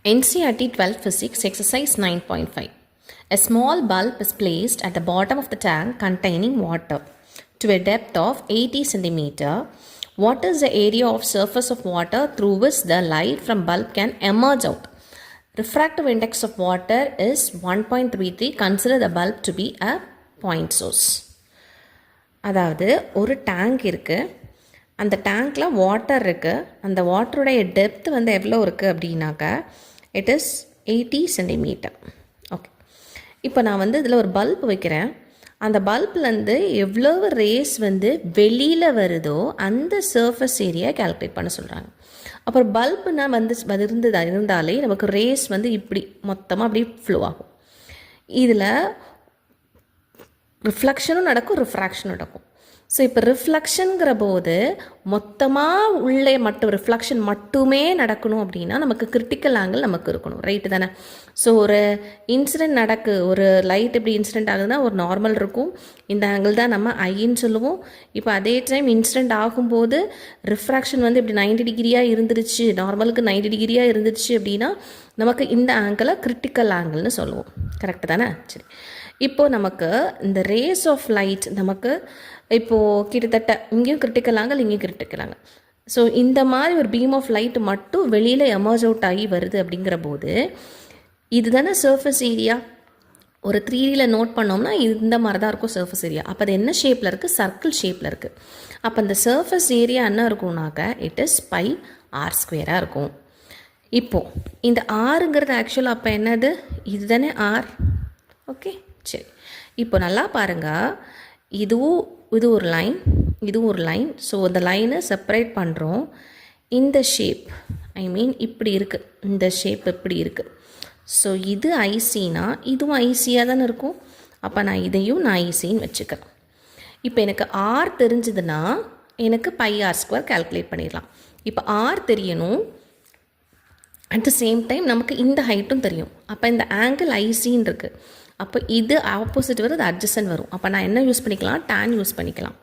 NCERT 12th Physics Exercise 9.5. A small bulb is placed at the bottom of the tank containing water to a depth of 80 cm. What is the area of surface of water through which the light from bulb can emerge out? Refractive index of water is 1.33. Consider the bulb to be a point source. அதாவது ஒரு tank இருக்குது, அந்த டேங்க்கில் water இருக்குது. அந்த வாட்டருடைய depth வந்து எவ்வளோ இருக்குது அப்படின்னாக்கா இட் இஸ் 80 சென்டிமீட்டர். ஓகே, இப்போ நான் வந்து இதில் ஒரு பல்ப் வைக்கிறேன். அந்த பல்ப்லேருந்து எவ்வளவு ரேஸ் வந்து வெளியில் வருதோ அந்த சர்ஃபஸ் ஏரியா கால்குலேட் பண்ண சொல்கிறாங்க. அப்புறம் பல்புனா வந்து இருந்தாலே நமக்கு ரேஸ் வந்து இப்படி மொத்தமாக அப்படி ஃப்ளோ ஆகும். இதில் ரிஃப்ளெக்ஷனும் நடக்கும், ரிஃப்ராக்ஷனும் நடக்கும். ஸோ இப்போ ரிஃப்ளெக்ஷனுங்கிற போது மொத்தமாக உள்ளே மட்டும் ரிஃப்ளெக்ஷன் மட்டுமே நடக்கணும் அப்படின்னா நமக்கு கிரிட்டிக்கல் ஆங்கிள் நமக்கு இருக்கணும், ரைட்டு தானே? ஸோ ஒரு இன்சிடெண்ட் ஒரு லைட் எப்படி இன்சிடெண்ட் ஆகுதுன்னா ஒரு நார்மல் இருக்கும், இந்த ஆங்கிள் தான் நம்ம ஐன்னு சொல்லுவோம். இப்போ அதே டைம் இன்சிடெண்ட் ஆகும்போது ரிஃப்ராக்ஷன் வந்து இப்படி 90 டிகிரியாக இருந்துருச்சு, நார்மலுக்கு 90 டிகிரியாக இருந்துச்சு அப்படின்னா நமக்கு இந்த ஆங்கிளை கிரிட்டிக்கல் ஆங்கிள்னு சொல்லுவோம், கரெக்டு தானே? சரி, இப்போது நமக்கு இந்த ரேஸ் ஆஃப் லைட் நமக்கு இப்போது கிட்டத்தட்ட இங்கேயும் கிரிட்டிக்கல் ஆங்கிள், இங்கேயும் கிரிட்டிக்கல் ஆங்கிள். ஸோ இந்த மாதிரி ஒரு பீம் ஆஃப் லைட் மட்டும் வெளியில் எமர்ஜ் அவுட் ஆகி வருது அப்படிங்கிற போது இதுதானே சர்ஃபேஸ் ஏரியா. ஒரு 3Dயில் நோட் பண்ணோம்னா இந்த மாதிரி தான் இருக்கும் சர்ஃபேஸ் ஏரியா. அப்போ அது என்ன ஷேப்பில் இருக்குது? சர்க்கிள் ஷேப்பில் இருக்குது. அப்போ அந்த சர்ஃபேஸ் ஏரியா என்ன இருக்கும்னாக்க இட் இஸ் பை r² இருக்கும். இப்போது இந்த ஆறுங்கிறது ஆக்சுவலாக அப்போ என்னது? இது தானே ஆர். ஓகே, சரி, இப்போ நல்லா பாருங்கள், இது ஒரு லைன், இதுவும் ஒரு லைன். ஸோ இந்த லைனை செப்பரேட் பண்ணுறோம். இந்த ஷேப் இப்படி இருக்குது, இந்த ஷேப் இப்படி இருக்குது. ஸோ இது ஐசினா இதுவும் ஐசியாக தானே இருக்கும். அப்போ நான் இதையும் நான் ஐசின்னு வச்சுக்கிறேன். இப்போ எனக்கு ஆர் தெரிஞ்சதுன்னா எனக்கு பை r² கால்குலேட் பண்ணிடலாம். இப்போ ஆர் தெரியணும், அட் த சேம் டைம் நமக்கு இந்த ஹைட்டும் தெரியும். அப்போ இந்த ஆங்கிள் ஐசின்னு இருக்குது. அப்போ இது ஆப்போசிட் வரும், அது அட்ஜசன்ட் வரும். அப்போ நான் என்ன யூஸ் பண்ணிக்கலாம்? tan யூஸ் பண்ணிக்கலாம்.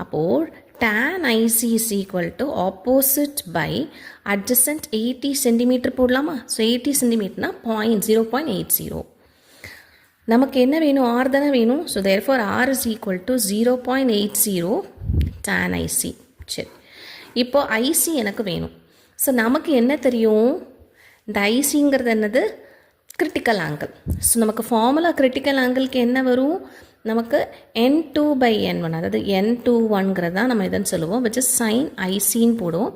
அப்போது tan IC is equal to opposite by adjacent 80 centimetre போடலாமா? ஸோ 80 சென்டிமீட்டர்னா 0.80. நமக்கு என்ன வேணும்? ஆர் தானே வேணும். So therefore r is equal to 0.80 tan IC. சரி, இப்போது ஐசி எனக்கு வேணும். ஸோ நமக்கு என்ன தெரியும்? இந்த ஐசிங்கிறது என்னது? Critical angle. ஸோ நமக்கு ஃபார்முலா கிரிட்டிக்கல் ஆங்கிளுக்கு என்ன வரும்? நமக்கு n2/n1, அதாவது n21ங்கிறது தான் நம்ம எதுன்னு சொல்லுவோம், விச் இஸ் சைன் ஐசின்னு போடுவோம்.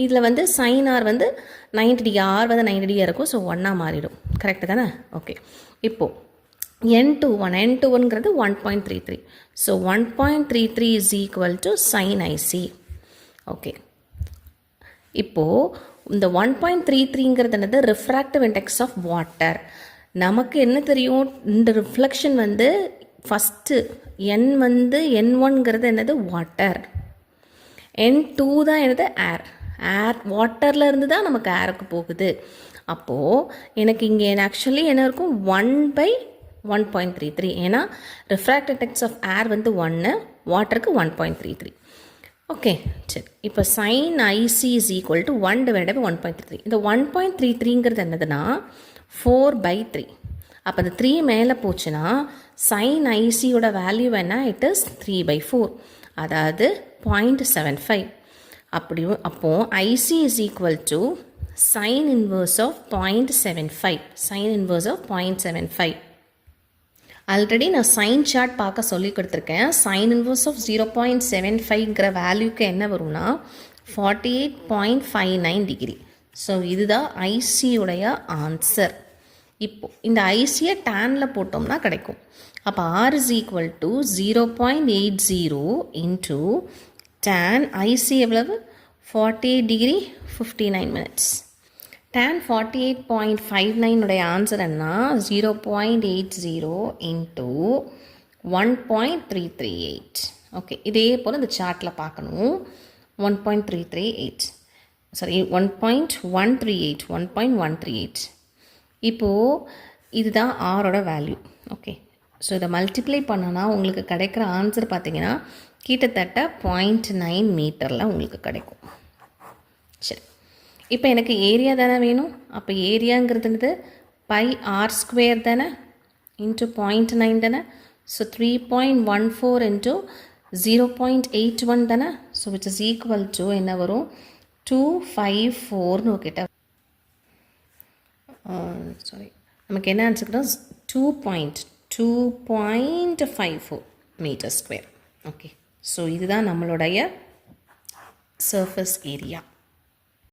இதில் வந்து சைன் ஆர் வந்து 90 டிகிரி, ஆர் வந்து 90 டிகிரியாக இருக்கும். ஸோ 1ஆக மாறிடும், கரெக்டு தானே? ஓகே, இப்போது n21ங்கிறது 1.33. So 1.33 is equal to sin IC. Okay, இப்போது இந்த 1.33ங்கிறது என்னது? Refractive index of water. நமக்கு என்ன தெரியும்? இந்த ரிஃப்ளெக்ஷன் வந்து ஃபஸ்ட்டு என் வந்து n1ங்கிறது என்னது? வாட்டர். n2 தான் என்னது? ஏர் வாட்டரில் இருந்து தான் நமக்கு ஏருக்கு போகுது. அப்போது எனக்கு இங்கே ஆக்சுவலி என்ன இருக்கும்? 1/1.33. ஏன்னா ரிஃப்ராக்டிவ் இண்டெக்ஸ் ஆஃப் ஏர் வந்து 1, வாட்டருக்கு 1.33. ஓகே, சரி, இப்போ sine IC is equal to 1/1.33. இந்த 1.33ங்கிறது என்னதுன்னா 4/3. அப்போ அந்த 3 மேலே போச்சுன்னா சைன் ஐசியோட வேல்யூ என்ன? இட் இஸ் 3/4, அதாவது 0.75. அப்படியும் அப்போது IC is equal to sine inverse of 0.75. Sine inverse of 0.75. Already நான் சைன் சார்ட் பார்க்க சொல்லி கொடுத்துருக்கேன். சைன் இன்வர்ஸ் ஆஃப் 0.75ங்கிற வேல்யூக்கு என்ன வரும்னா 48.59 டிகிரி. ஸோ இதுதான் ஐசியுடைய ஆன்சர். இப்போது இந்த ஐசியை டேனில் போட்டோம்னா கிடைக்கும். அப்போ R is equal to 0.80 into tan IC எவ்வளவு? 48 டிகிரி 59 மினிட்ஸ். tan 48.59 உடைய ஆன்சர் என்ன? 0.80 இன்ட்டு 1.338. ஓகே, இதே போல் இந்த சார்ட்டில் பார்க்கணும். 1.338, சாரி 1.138. இப்போது இதுதான் ஆரோட வேல்யூ. ஓகே, ஸோ இதை மல்டிப்ளை பண்ணோன்னா உங்களுக்கு கிடைக்கிற ஆன்சர் பார்த்திங்கன்னா கிட்டத்தட்ட 0.9 மீட்டரில் உங்களுக்கு கிடைக்கும். சரி, இப்போ எனக்கு ஏரியா தானே வேணும். அப்போ ஏரியாங்கிறது பை ஆர் ஸ்கொயர் தானே இன்ட்டு 0.9 தானே. ஸோ 3.14 இன்ட்டு 0.81 தானே. So which is equal to என்ன வரும் 254ன்னு கிட்ட. சாரி, நமக்கு என்ன answer 2.54 metre square. Okay, so இதுதான் நம்மளுடைய சர்ஃபேஸ் ஏரியா.